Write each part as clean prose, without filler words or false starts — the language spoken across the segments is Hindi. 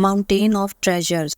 Mountain of treasures.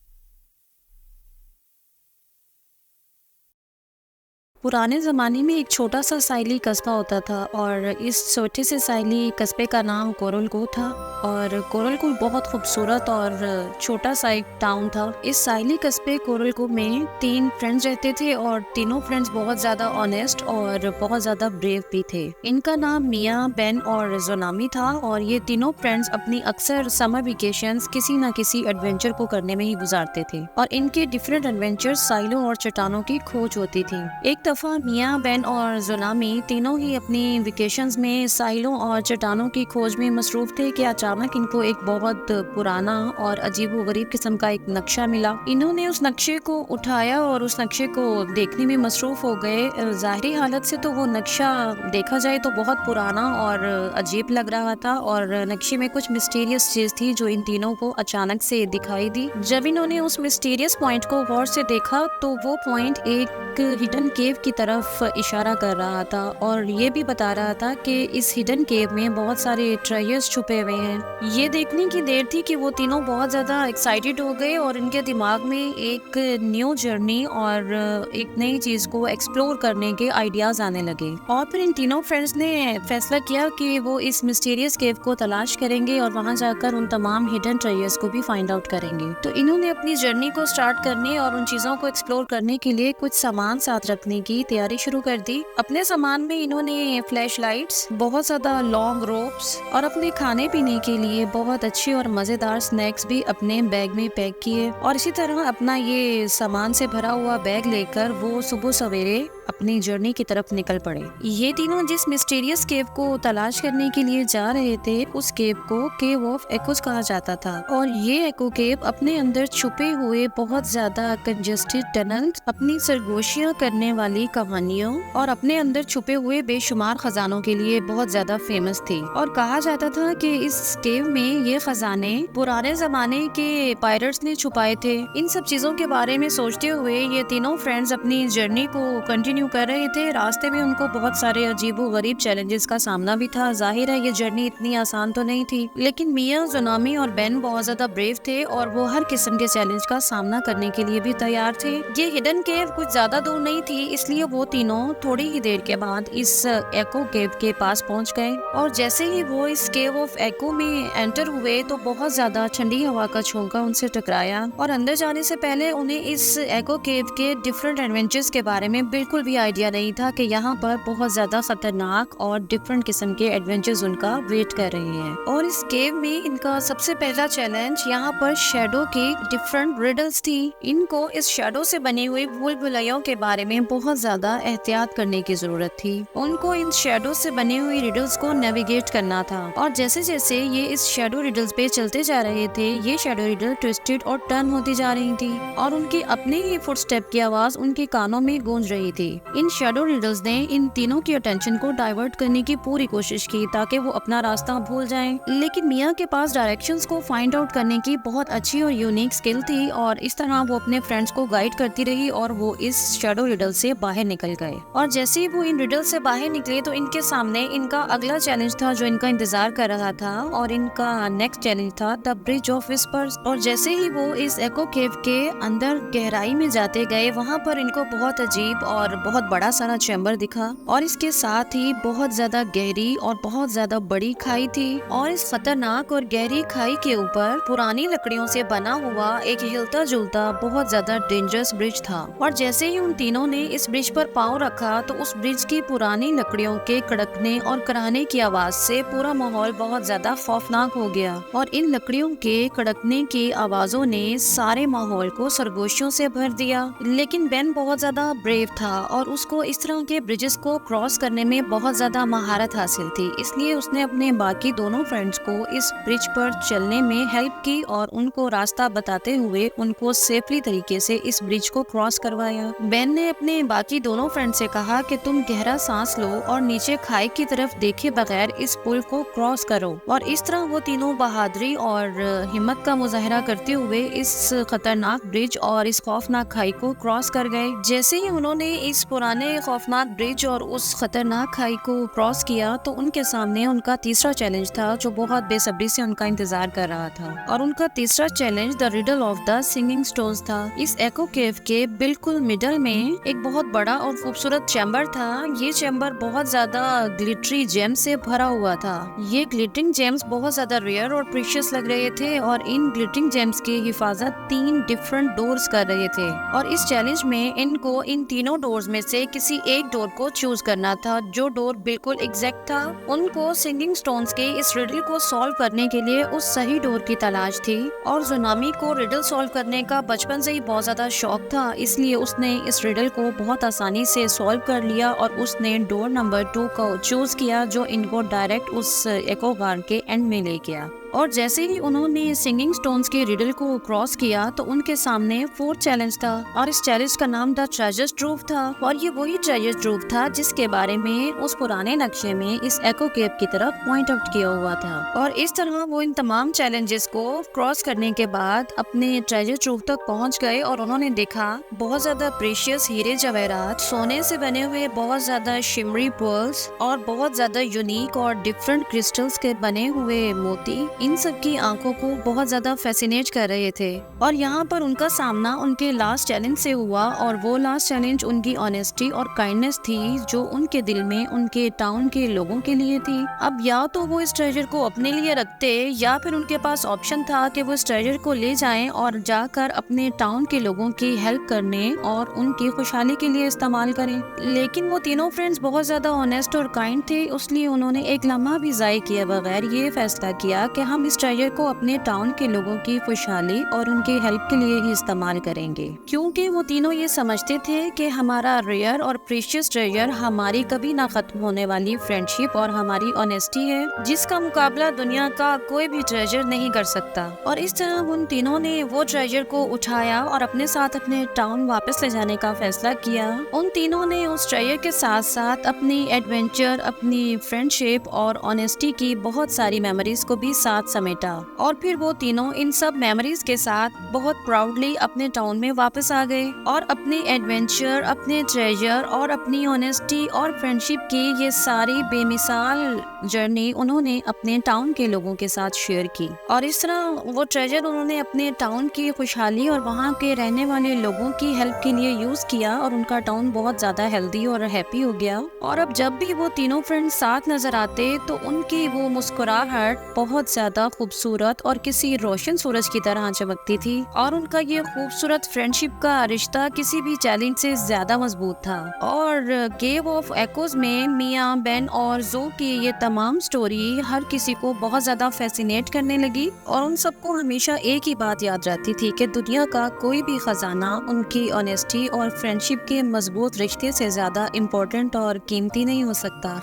पुराने ज़माने में एक छोटा सा साइली कस्बा होता था और इस छोटे से साइली कस्बे का नाम कोरलकोट था। और कोरलकोट बहुत खूबसूरत और छोटा सा एक टाउन था। इस साइली कस्बे कोरलकोट में 3 फ्रेंड्स रहते थे और तीनों फ्रेंड्स बहुत ज़्यादा ऑनेस्ट और बहुत ज़्यादा ब्रेव भी थे। इनका नाम मिया, बेन और जोनामी था और ये तीनों फ्रेंड्स अपनी अक्सर समर वेकेशंस किसी न किसी एडवेंचर को करने में ही गुजारते थे और इनके डिफरेंट एडवेंचर साइलों और चट्टानों की खोज होती थी। एक दफा मिया, बेन और जोनामी तीनों ही अपनी वेकेशंस में साहिलों और चट्टानों की खोज में मसरूफ थे कि अचानक इनको एक बहुत पुराना और अजीबोगरीब किस्म का एक नक्शा मिला। इन्होंने उस नक्शे को उठाया और उस नक्शे को देखने में मसरूफ हो गए। जाहिरी हालत से तो वो नक्शा देखा जाए तो बहुत पुराना और अजीब लग रहा था और नक्शे में कुछ मिस्टीरियस चीज थी जो इन तीनों को अचानक से दिखाई दी। जब इन्होंने उस मिस्टीरियस पॉइंट को गौर से देखा तो वो पॉइंट एक हिडन केव की तरफ इशारा कर रहा था और ये भी बता रहा था कि इस हिडन केव में बहुत सारे ट्रेजर्स छुपे हुए हैं। ये देखने की देर थी कि वो तीनों बहुत ज्यादा एक्साइटेड हो गए और इनके दिमाग में एक न्यू जर्नी और एक नई चीज को एक्सप्लोर करने के आइडियाज आने लगे। और फिर इन तीनों फ्रेंड्स ने फैसला किया कि वो इस मिस्टीरियस केव को तलाश करेंगे और वहां जाकर उन तमाम हिडन ट्रेजर्स को भी फाइंड आउट करेंगे। तो इन्होंने अपनी जर्नी को स्टार्ट करने और उन चीजों को एक्सप्लोर करने के लिए कुछ सामान साथ रखने की तैयारी शुरू कर दी। अपने सामान में इन्होंने फ्लैश लाइट्स, बहुत ज्यादा लॉन्ग रोप्स और अपने खाने पीने के लिए बहुत अच्छे और मजेदार स्नैक्स भी अपने बैग में पैक किए। और इसी तरह अपना ये सामान से भरा हुआ बैग लेकर वो सुबह सवेरे अपनी जर्नी की तरफ निकल पड़े। ये तीनों जिस मिस्टीरियस केव को तलाश करने के लिए जा रहे थे उस केव को केव ऑफ एकोस कहा जाता था और ये एको केव अपने अंदर छुपे हुए बहुत ज्यादा कंजेस्टेड टनल, अपनी सरगोशियां करने वाली कहानियों और अपने अंदर छुपे हुए बेशुमार खजानों के लिए बहुत ज्यादा फेमस थी। और कहा जाता था कि इस केव में ये खजाने पुराने जमाने के पायरेट्स ने छुपाए थे। इन सब चीजों के बारे में सोचते हुए ये तीनों फ्रेंड्स अपनी जर्नी को कंटिन्यू कर रहे थे। रास्ते में उनको बहुत सारे अजीबोगरीब चैलेंजेस का सामना भी था। जाहिर है ये जर्नी इतनी आसान तो नहीं थी, लेकिन मिया, जोनामी और बेन बहुत ज्यादा ब्रेव थे और वो हर किस्म के चैलेंज का सामना करने के लिए भी तैयार थे। ये हिडन केव कुछ ज्यादा दूर नहीं थी, इसलिए वो तीनों थोड़ी ही देर के बाद इस एको केव के पास पहुंच गए। और जैसे ही वो इस केव ऑफ एको में एंटर हुए तो बहुत ज्यादा ठंडी हवा का झोंका उनसे टकराया और अंदर जाने से पहले उन्हें इस एको केव के डिफरेंट एडवेंचर्स के बारे में बिल्कुल भी आइडिया नहीं था कि यहाँ पर बहुत ज्यादा खतरनाक और डिफरेंट किस्म के एडवेंचर्स उनका वेट कर रहे हैं। और इस केव में इनका सबसे पहला चैलेंज यहाँ पर शैडो की डिफरेंट रिडल्स थी। इनको इस शैडो से बनी हुई भूल भुलैयों के बारे में बहुत ज्यादा एहतियात करने की जरूरत थी। उनको इन शैडो से बनी हुई रिडल्स को नेविगेट करना था और जैसे जैसे ये इस शैडो रिडल्स पे चलते जा रहे थे ये शैडो रिडल ट्विस्टेड और टर्न होती जा रही थी और उनके अपने ही फुटस्टेप की आवाज उनके कानों में गूंज रही थी। इन शैडो रिडल्स ने इन तीनों की अटेंशन को डाइवर्ट करने की पूरी कोशिश की ताकि वो अपना रास्ता भूल जाएं। लेकिन मिया के पास डायरेक्शंस को फाइंड आउट करने की बहुत अच्छी और यूनिक स्किल थी और इस तरह वो अपने फ्रेंड्स को गाइड करती रही और वो इस शैडो रिडल से बाहर निकल गए। और जैसे ही वो इन रिडल से बाहर निकले तो इनके सामने इनका अगला चैलेंज था जो इनका इंतजार कर रहा था और इनका नेक्स्ट चैलेंज था द ब्रिज ऑफ विस्पर्स। और जैसे ही वो इस एको केव के अंदर गहराई में जाते गए वहाँ पर इनको बहुत अजीब और बहुत बड़ा सारा चैम्बर दिखा और इसके साथ ही बहुत ज्यादा गहरी और बहुत ज्यादा बड़ी खाई थी। और इस खतरनाक और गहरी खाई के ऊपर पुरानी लकड़ियों से बना हुआ एक हिलता जुलता बहुत ज्यादा डेंजरस ब्रिज था। और जैसे ही उन तीनों ने इस ब्रिज पर पांव रखा तो उस ब्रिज की पुरानी लकड़ियों के कड़कने और कराने की आवाज से पूरा माहौल बहुत ज्यादा खौफनाक हो गया। और इन लकड़ियों के कड़कने की आवाजों ने सारे माहौल को सरगोशियों से भर दिया। लेकिन बेन बहुत ज्यादा ब्रेव था और उसको इस तरह के ब्रिजेस को क्रॉस करने में बहुत ज्यादा महारत हासिल थी, इसलिए उसने अपने बाकी दोनों फ्रेंड्स को इस ब्रिज पर चलने में हेल्प की और उनको रास्ता बताते हुए उनको सेफली तरीके से इस ब्रिज को क्रॉस करवाया। बेन ने अपने बाकी दोनों फ्रेंड से कहा कि तुम गहरा सांस लो और नीचे खाई की तरफ देखे बगैर इस पुल को क्रॉस करो। और इस तरह वो तीनों बहादुरी और हिम्मत का मुजाहरा करते हुए इस खतरनाक ब्रिज और इस खौफनाक खाई को क्रॉस कर गए। जैसे ही उन्होंने इस पुराने खौफनाक ब्रिज और उस खतरनाक खाई को क्रॉस किया तो उनके सामने उनका तीसरा चैलेंज था जो बहुत बेसब्री से उनका इंतजार कर रहा था। और उनका तीसरा challenge the riddle of the singing stones था। इस एको केव के बिल्कुल मिडल में एक बहुत बड़ा और खूबसूरत चैम्बर था। ये चैम्बर बहुत ज्यादा ग्लिटरी जेम से भरा हुआ था। ये ग्लिटरिंग जेम्स बहुत ज्यादा रेयर और प्रीशियस लग रहे थे और इन ग्लिटरिंग जेम्स की हिफाजत 3 डिफरेंट डोर्स कर रहे थे। और इस चैलेंज में इनको इन तीनों डोर्स में से किसी एक डोर को चूज करना था। जो डोर बिल्कुल एग्जैक्ट था, उनको सिंगिंग स्टोन्स के इस रिडल को सॉल्व करने के लिए उस सही डोर की तलाश थी। और जोनामी को रिडल सॉल्व करने का बचपन से ही बहुत ज्यादा शौक था, इसलिए उसने इस रिडल को बहुत आसानी से सॉल्व कर लिया और उसने डोर नंबर 2 को चूज किया जो इनको डायरेक्ट उस एको गार्ड के एंड में ले गया। और जैसे ही उन्होंने सिंगिंग स्टोन्स के रिडल को क्रॉस किया तो उनके सामने 4th चैलेंज था और इस चैलेंज का नाम द ट्रेजर ट्रूव था। और ये वही ट्रेजर ट्रूव था जिसके बारे में उस पुराने नक्शे में इस एको केव की तरफ पॉइंट आउट किया हुआ था। और इस तरह वो इन तमाम चैलेंजेस को क्रॉस करने के बाद अपने ट्रेजर ट्रूव तक पहुंच गए और उन्होंने देखा बहुत ज्यादा प्रीशियस हीरे जवाहरात, सोने से बने हुए बहुत ज्यादा शिमरी पर्ल्स और बहुत ज्यादा यूनिक और डिफरेंट क्रिस्टल्स के बने हुए मोती इन सब की आंखों को बहुत ज्यादा फैसिनेट कर रहे थे। और यहाँ पर उनका सामना उनके लास्ट चैलेंज से हुआ और वो लास्ट चैलेंज उनकी ऑनेस्टी और काइंडनेस थी जो उनके दिल में उनके टाउन के लोगों के लिए थी। अब या तो वो इस ट्रेजर को अपने लिए रखते या फिर उनके पास ऑप्शन था कि वो इस ट्रेजर को ले जाएं और जाकर अपने टाउन के लोगों की हेल्प करने और उनकी खुशहाली के लिए इस्तेमाल करें। लेकिन वो तीनों फ्रेंड्स बहुत ज्यादा ऑनेस्ट और काइंड थे, इसलिए उन्होंने एक लम्हा भी ज़ाय किए बगैर ये फैसला किया कि हम इस ट्रेजर को अपने टाउन के लोगों की खुशहाली और उनकी हेल्प के लिए ही इस्तेमाल करेंगे। क्योंकि वो तीनों ये समझते थे कि हमारा रेयर और प्रीशियस ट्रेजर हमारी कभी ना खत्म होने वाली फ्रेंडशिप और हमारी ऑनेस्टी है जिसका मुकाबला दुनिया का कोई भी ट्रेजर नहीं कर सकता। और इस तरह उन तीनों ने वो ट्रेजर को उठाया और अपने साथ अपने टाउन वापस ले जाने का फैसला किया। उन तीनों ने उस ट्रेजर के साथ साथ अपनी एडवेंचर, अपनी फ्रेंडशिप और ऑनेस्टी की बहुत सारी मेमोरीज को भी साथ समेटा। और फिर वो तीनों इन सब मेमोरीज के साथ बहुत प्राउडली अपने टाउन में वापस आ गए और अपने एडवेंचर, अपने ट्रेजर और अपनी ऑनेस्टी और फ्रेंडशिप की ये सारी बेमिसाल जर्नी उन्होंने अपने टाउन के लोगों के साथ शेयर की। और इस तरह वो ट्रेजर उन्होंने अपने टाउन की खुशहाली और वहाँ के रहने वाले लोगों की हेल्प के लिए यूज किया और उनका टाउन बहुत ज्यादा हेल्दी और हैप्पी हो गया। और अब जब भी वो तीनों फ्रेंड्स साथ नजर आते तो उनकी वो मुस्कुराहट बहुत ज्यादा खूबसूरत और किसी रोशन सूरज की तरह चमकती थी। और उनका ये खूबसूरत फ्रेंडशिप का रिश्ता किसी भी चैलेंज से ज्यादा मजबूत था। और केव ऑफ एकोज में मियाँ, बेन और जो की ये तमाम स्टोरी हर किसी को बहुत ज्यादा फैसिनेट करने लगी और उन सबको हमेशा एक ही बात याद रहती थी कि दुनिया का कोई भी खजाना उनकी ऑनेस्टी और फ्रेंडशिप के मजबूत रिश्ते से ज्यादा इम्पोर्टेंट और कीमती नहीं हो सकता।